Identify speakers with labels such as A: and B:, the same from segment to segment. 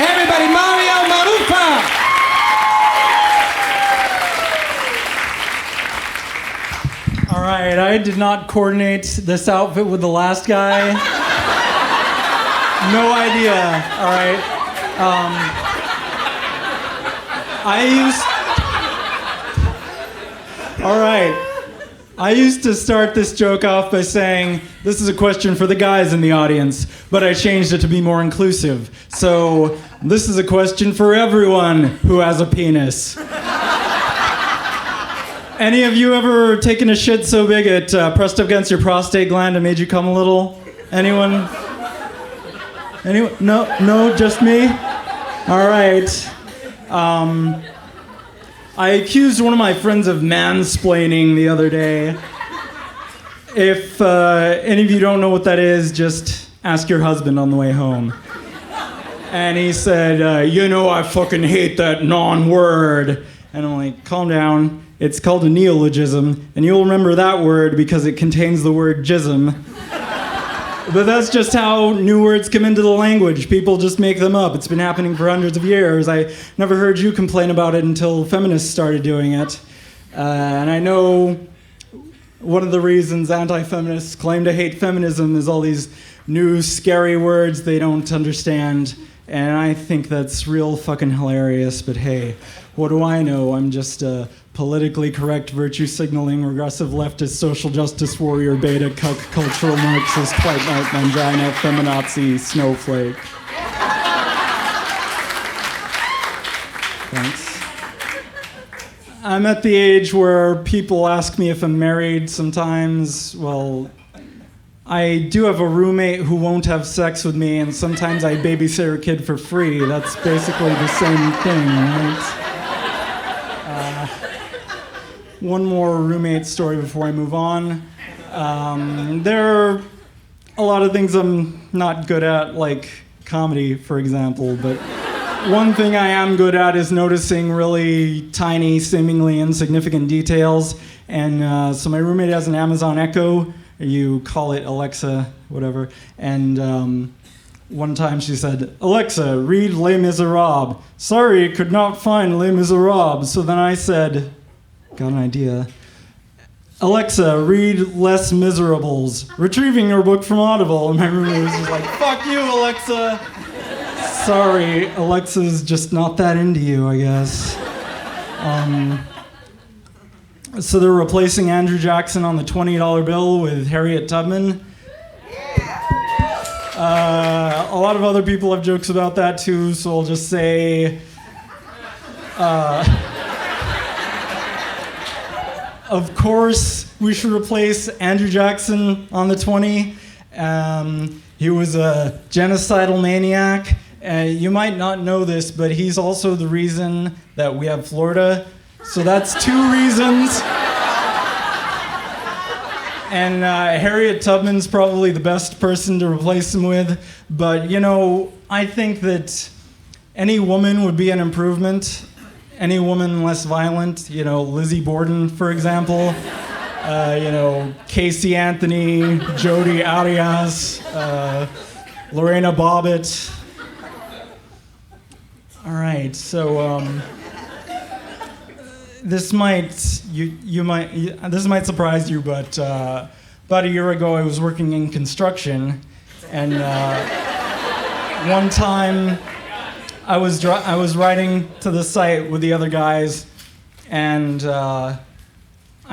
A: Hey everybody, Marrufo! All right, I did not coordinate this outfit with the last guy. No idea. All right. I used to start this joke off by saying, this is a question for the guys in the audience, but I changed it to be more inclusive. So, this is a question for everyone who has a penis. Any of you ever taken a shit so big it pressed up against your prostate gland and made you come a little? Anyone? Anyone? No, just me? All right. I accused one of my friends of mansplaining the other day. If any of you don't know what that is, just ask your husband on the way home. And he said, I fucking hate that non-word. And I'm like, calm down. It's called a neologism, and you'll remember that word because it contains the word jism. But that's just how new words come into the language. People just make them up. It's been happening for hundreds of years. I never heard you complain about it until feminists started doing it. And I know one of the reasons anti-feminists claim to hate feminism is all these new scary words they don't understand. And I think that's real fucking hilarious, but hey, what do I know? I'm just a politically correct, virtue-signaling, regressive leftist, social justice warrior, beta, cuck, cultural Marxist, white knight, mangina, feminazi, snowflake. Thanks. I'm at the age where people ask me if I'm married sometimes. Well, I do have a roommate who won't have sex with me, and sometimes I babysit her kid for free. That's basically the same thing, right? One more roommate story before I move on. There are a lot of things I'm not good at, like comedy, for example, but one thing I am good at is noticing really tiny, seemingly insignificant details. And so my roommate has an Amazon Echo. You call it Alexa, whatever. And one time she said, Alexa, read Les Miserables. Sorry, could not find Les Miserables. So then I said, got an idea. Alexa, read Les Miserables. Retrieving your book from Audible. And my roommate was just like, fuck you, Alexa. Sorry, Alexa's just not that into you, I guess. So they're replacing Andrew Jackson on the $20 bill with Harriet Tubman. A lot of other people have jokes about that too, so I'll just say... Of course, we should replace Andrew Jackson on the 20. He was a genocidal maniac. You might not know this, but he's also the reason that we have Florida. So that's two reasons. And Harriet Tubman's probably the best person to replace him with. But, I think that any woman would be an improvement. Any woman less violent, Lizzie Borden, for example, Casey Anthony, Jodi Arias, Lorena Bobbitt. All right, so this might surprise you, but about a year ago I was working in construction, and one time. I was riding to the site with the other guys, and I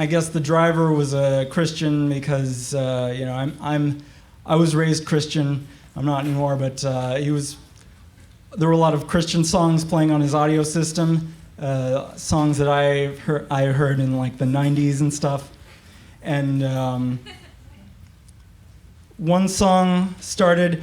A: guess the driver was a Christian because I was raised Christian. I'm not anymore, but there were a lot of Christian songs playing on his audio system, songs that I heard in like the 90s and stuff, and one song started.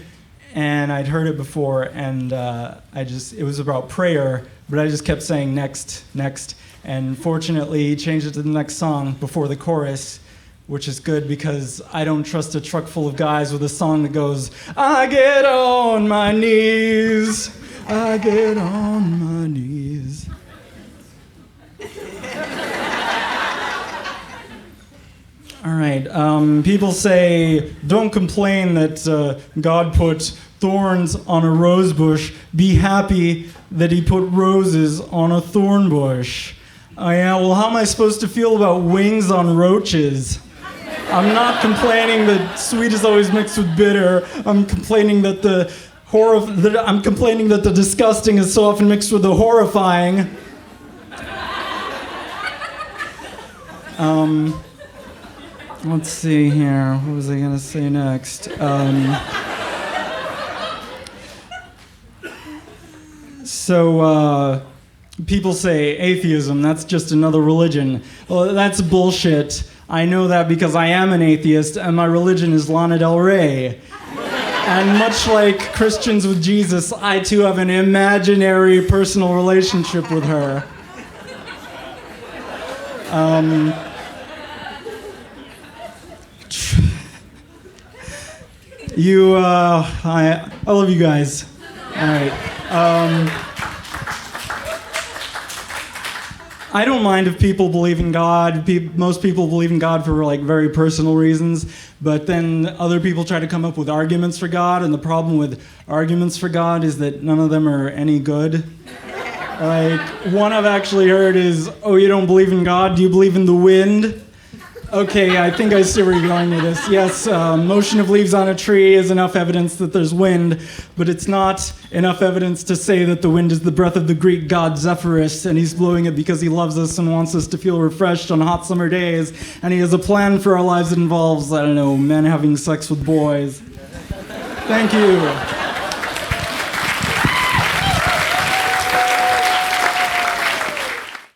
A: And I'd heard it before, and it was about prayer, but I just kept saying next, next. And fortunately, he changed it to the next song before the chorus, which is good because I don't trust a truck full of guys with a song that goes, I get on my knees, I get on my knees. All right, people say, don't complain that God put thorns on a rose bush. Be happy that he put roses on a thorn bush. Oh yeah, well, how am I supposed to feel about wings on roaches? I'm not complaining that sweet is always mixed with bitter. I'm complaining that the disgusting is so often mixed with the horrifying. Let's see here. What was I gonna say next? People say atheism, that's just another religion. Well, that's bullshit. I know that because I am an atheist, and my religion is Lana Del Rey. And much like Christians with Jesus, I too have an imaginary personal relationship with her. I love you guys. All right. I don't mind if people believe in God. Most people believe in God for like very personal reasons, but then other people try to come up with arguments for God, and the problem with arguments for God is that none of them are any good. Like, one I've actually heard is, oh, you don't believe in God? Do you believe in the wind? Okay, I think I see where you're going with this. Yes, motion of leaves on a tree is enough evidence that there's wind, but it's not enough evidence to say that the wind is the breath of the Greek god Zephyrus, and he's blowing it because he loves us and wants us to feel refreshed on hot summer days, and he has a plan for our lives that involves, I don't know, men having sex with boys. Thank you.